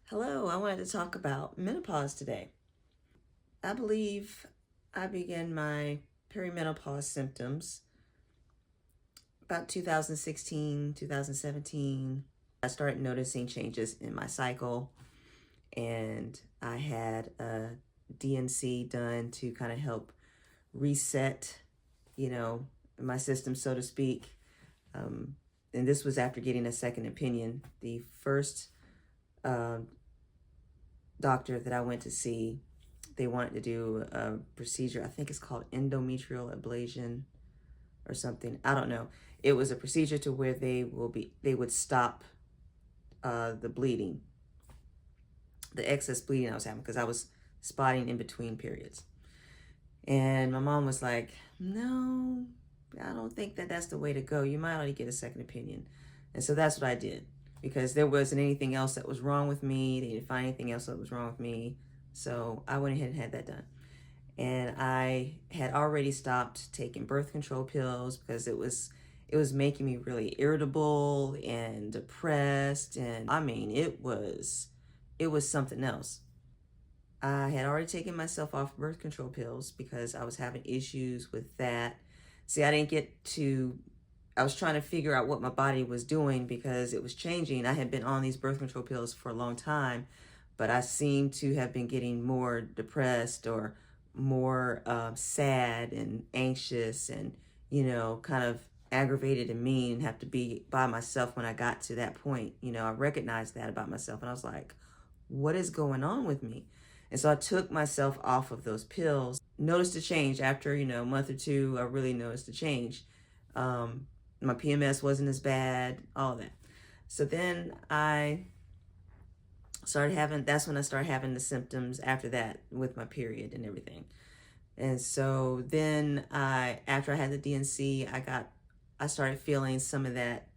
Hello, I wanted to talk about menopause today. I believe I began my perimenopause symptoms about 2016, 2017. I started noticing changes in my cycle, and I had a DNC done to kind of help reset, my system, so to speak. Um, and this was after getting a second opinion. The first uh, doctor that I went to see, they wanted to do a procedure. I think it's called endometrial ablation or something. I don't know. It was a procedure to where they would stop the bleeding, the excess bleeding I was having, because I was spotting in between periods. And my mom was like, "No, I don't think that's the way to go. You might ought to get a second opinion." And so that's what I did, because there wasn't anything else that was wrong with me. They didn't find anything else that was wrong with me. So I went ahead and had that done. And I had already stopped taking birth control pills because it was making me really irritable and depressed, and I mean it was something else. I had already taken myself off birth control pills because I was having issues with that. See, I was trying to figure out what my body was doing because it was changing. I had been on these birth control pills for a long time, but I seemed to have been getting more depressed or more sad and anxious and, kind of aggravated and mean and have to be by myself when I got to that point. I recognized that about myself, and I was like, what is going on with me? And so I took myself off of those pills. Noticed a change after, a month or two. I really noticed a change. My PMS wasn't as bad, all that. So then that's when I started having the symptoms after that with my period and everything. And so then after I had the DNC, I started feeling some of that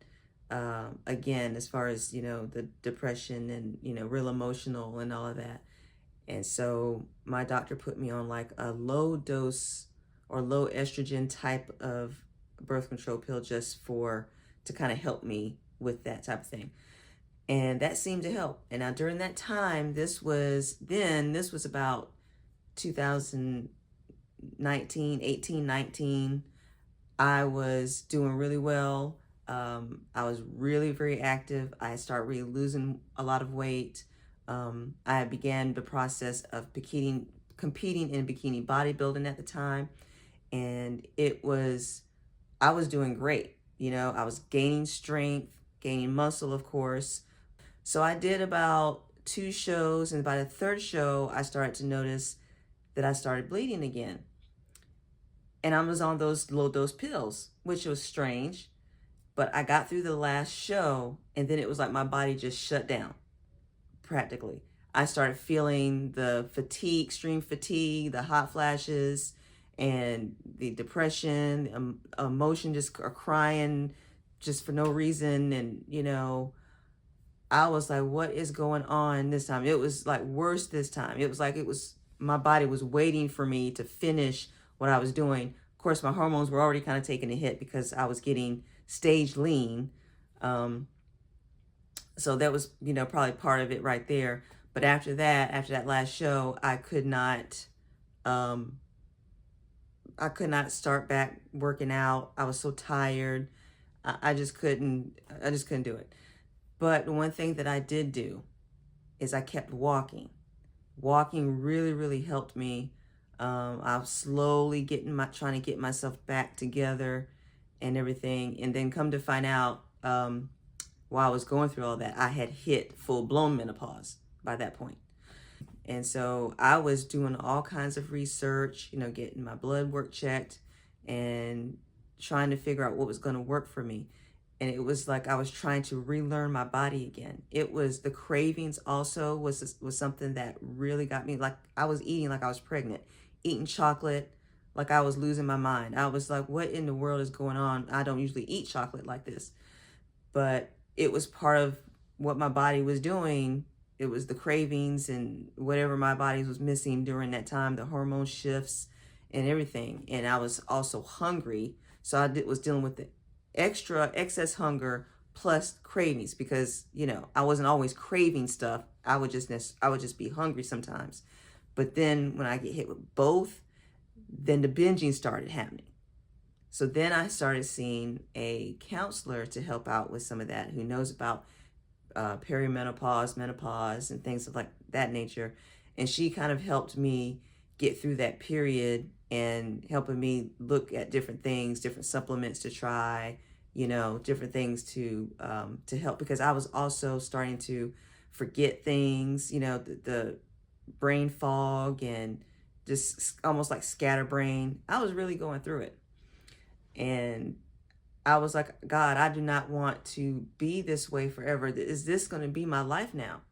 again, as far as, the depression and, real emotional and all of that. And so my doctor put me on like a low dose or low estrogen type of birth control pill just to kind of help me with that type of thing. And that seemed to help. And now during that time, this was about 2019, 18, 19. I was doing really well. I was really very active. I started really losing a lot of weight. I began the process of competing in bikini bodybuilding at the time, and I was doing great. I was gaining strength, gaining muscle, of course. So I did about two shows, and by the third show, I started to notice that I started bleeding again. And I was on those low dose pills, which was strange. But I got through the last show, and then it was like my body just shut down practically. I started feeling the fatigue, extreme fatigue, the hot flashes, and the depression, emotion, just crying just for no reason. And, I was like, what is going on this time? It was like worse this time. It was like my body was waiting for me to finish what I was doing. Of course, my hormones were already kind of taking a hit because I was getting stage lean. So that was, probably part of it right there. But after that last show, um, I could not start back working out. I was so tired. I just couldn't do it. But one thing that I did do is I kept walking. Walking really, really helped me. I was slowly trying to get myself back together and everything. And then come to find out, while I was going through all that, I had hit full blown menopause by that point. And so I was doing all kinds of research, getting my blood work checked and trying to figure out what was going to work for me. And it was like I was trying to relearn my body again. It was the cravings also was something that really got me. Like I was eating like I was pregnant, eating chocolate like I was losing my mind. I was like, what in the world is going on? I don't usually eat chocolate like this. But it was part of what my body was doing. It was the cravings and whatever my body was missing during that time, the hormone shifts and everything. And I was also hungry. So was dealing with the excess hunger plus cravings, because, you know, I wasn't always craving stuff. I would just be hungry sometimes. But then when I get hit with both, then the binging started happening. So then I started seeing a counselor to help out with some of that, who knows about perimenopause, menopause, and things of like that nature. And she kind of helped me get through that period and helping me look at different things, different supplements to try, you know, different things to help, because I was also starting to forget things, you know, the brain fog and just almost like scatterbrain. I was really going through it. And I was like, God, I do not want to be this way forever. Is this going to be my life now?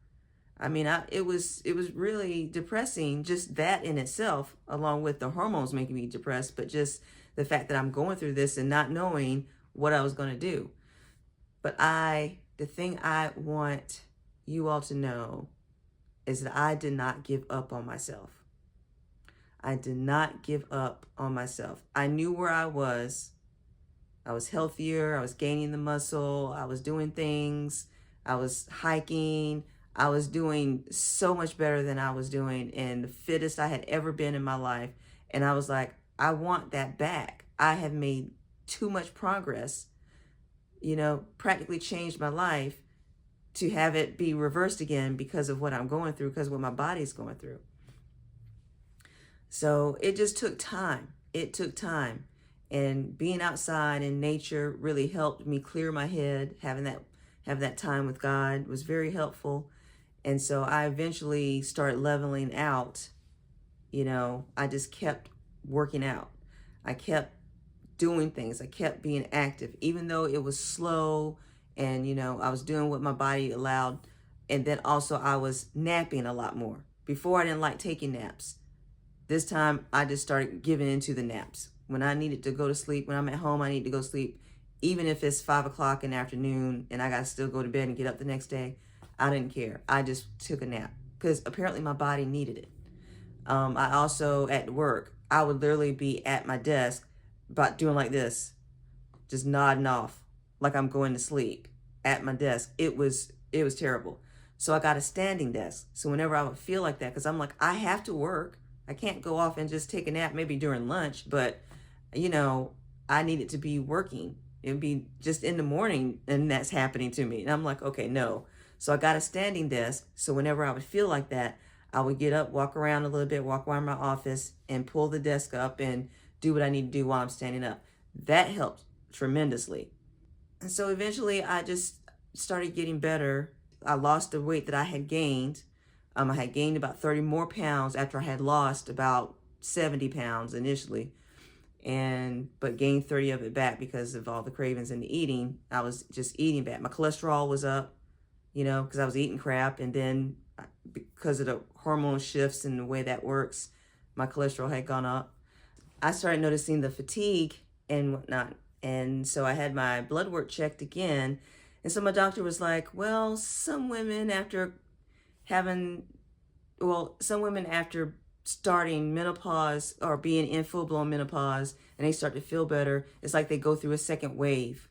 I mean, it was really depressing, just that in itself, along with the hormones making me depressed, but just the fact that I'm going through this and not knowing what I was going to do. But the thing I want you all to know is that I did not give up on myself. I did not give up on myself. I knew where I was. I was healthier. I was gaining the muscle. I was doing things. I was hiking. I was doing so much better than I was doing, and the fittest I had ever been in my life. And I was like, I want that back. I have made too much progress, you know, practically changed my life to have it be reversed again because of what I'm going through, because of what my body's going through. So it just took time. It took time. And being outside in nature really helped me clear my head. Have that time with God was very helpful. And so I eventually started leveling out. You know, I just kept working out. I kept doing things. I kept being active, even though it was slow, and, you know, I was doing what my body allowed. And then also I was napping a lot more. Before, I didn't like taking naps. This time I just started giving into the naps. When I needed to go to sleep, when I'm at home, I need to go to sleep. Even if it's 5 o'clock in the afternoon and I got to still go to bed and get up the next day, I didn't care. I just took a nap because apparently my body needed it. I also, at work, I would literally be at my desk, about doing like this, just nodding off like I'm going to sleep at my desk. It was terrible. So I got a standing desk. So whenever I would feel like that, because I'm like, I have to work. I can't go off and just take a nap, maybe during lunch, but, you know, I needed to be working. It would be just in the morning and that's happening to me. And I'm like, okay, no. So I got a standing desk. So whenever I would feel like that, I would get up, walk around a little bit, walk around my office and pull the desk up and do what I need to do while I'm standing up. That helped tremendously. And so eventually I just started getting better. I lost the weight that I had gained. I had gained about 30 more pounds after I had lost about 70 pounds initially, but gained 30 of it back because of all the cravings and the eating. I was just eating bad. My cholesterol was up, you know, because I was eating crap. And then because of the hormone shifts and the way that works, my cholesterol had gone up. I started noticing the fatigue and whatnot. And so I had my blood work checked again. And so my doctor was like, well, some women after starting menopause or being in full-blown menopause and they start to feel better, it's like they go through a second wave.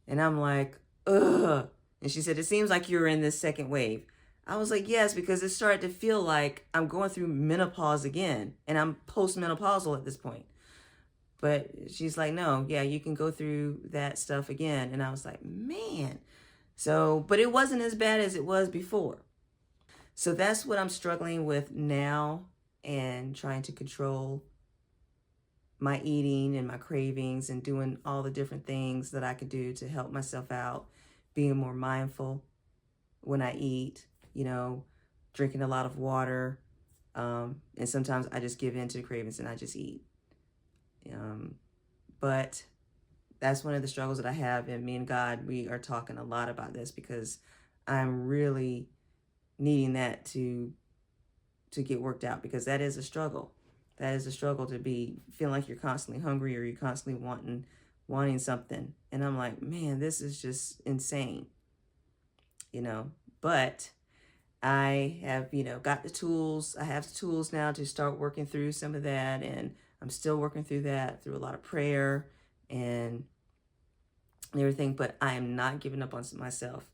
And I'm like, ugh. And she said, it seems like you're in this second wave. I was like, yes, because it started to feel like I'm going through menopause again, and I'm postmenopausal at this point. But she's like, no, yeah, you can go through that stuff again. And I was like, man. So, but it wasn't as bad as it was before. So that's what I'm struggling with now, and trying to control my eating and my cravings and doing all the different things that I could do to help myself out, being more mindful when I eat, you know, drinking a lot of water. And sometimes I just give in to the cravings and I just eat. But that's one of the struggles that I have, and me and God, we are talking a lot about this because I'm really needing that to get worked out, because that is a struggle. That is a struggle, to be feeling like you're constantly hungry or you're constantly wanting something. And I'm like, man, this is just insane, you know. But I have, you know, got the tools. I have the tools now to start working through some of that, and I'm still working through that through a lot of prayer and and everything, but I am not giving up on myself.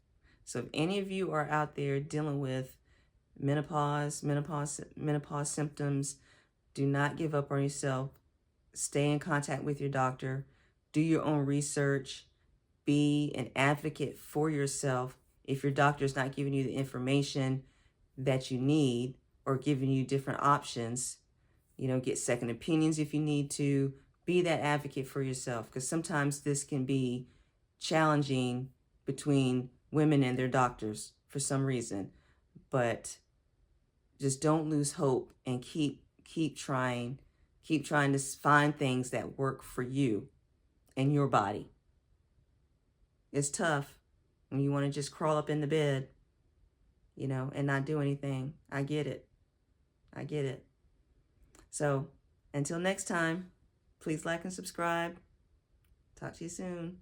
So if any of you are out there dealing with menopause symptoms, do not give up on yourself. Stay in contact with your doctor. Do your own research. Be an advocate for yourself. If your doctor is not giving you the information that you need or giving you different options, get second opinions if you need to. Be that advocate for yourself, because sometimes this can be challenging between women and their doctors for some reason. But just don't lose hope and keep trying. Keep trying to find things that work for you and your body. It's tough when you want to just crawl up in the bed, and not do anything. I get it. I get it. So until next time, please like and subscribe. Talk to you soon.